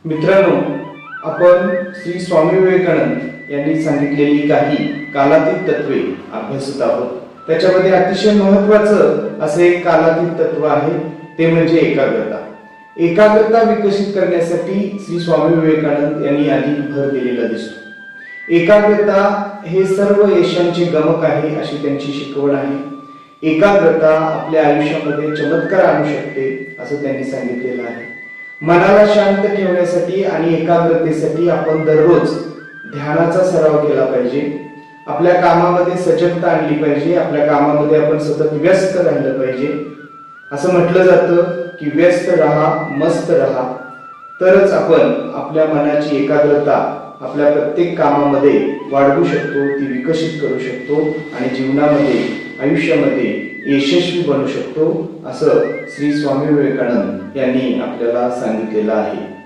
मित्रांनो, आपण श्री स्वामी विवेकानंद यांनी सांगितलेली काही कालातीत तत्वे अभ्यासत आहोत. त्याच्यामध्ये अतिशय महत्त्वाचं असे एक कालातीत तत्व आहे, ते म्हणजे एकाग्रता. एकाग्रता विकसित करण्यासाठी श्री स्वामी विवेकानंद यांनी अधिक भर दिलेला दिसतो. एकाग्रता हे सर्व यशांचे गमक आहे अशी त्यांची शिकवण आहे. एकाग्रता आपल्या आयुष्यामध्ये चमत्कार आणू शकते असं त्यांनी सांगितलेलं आहे. मनाला शांत ठेवण्यासाठी आणि एकाग्रतेसाठी आपण दररोज ध्यानाचा सराव केला पाहिजे. आपल्या कामामध्ये सजगता आणली पाहिजे. आपल्या कामामध्ये आपण सतत व्यस्त राहिलं पाहिजे. असं म्हटलं जातं की व्यस्त राहा, मस्त राहा, तरच आपण आपल्या मनाची एकाग्रता आपल्या प्रत्येक कामामध्ये वाढवू शकतो, ती विकसित करू शकतो आणि जीवनामध्ये, आयुष्यामध्ये यशस्वी बनू शकतो असं श्री स्वामी विवेकानंद यांनी आपल्याला सांगितलेलं आहे.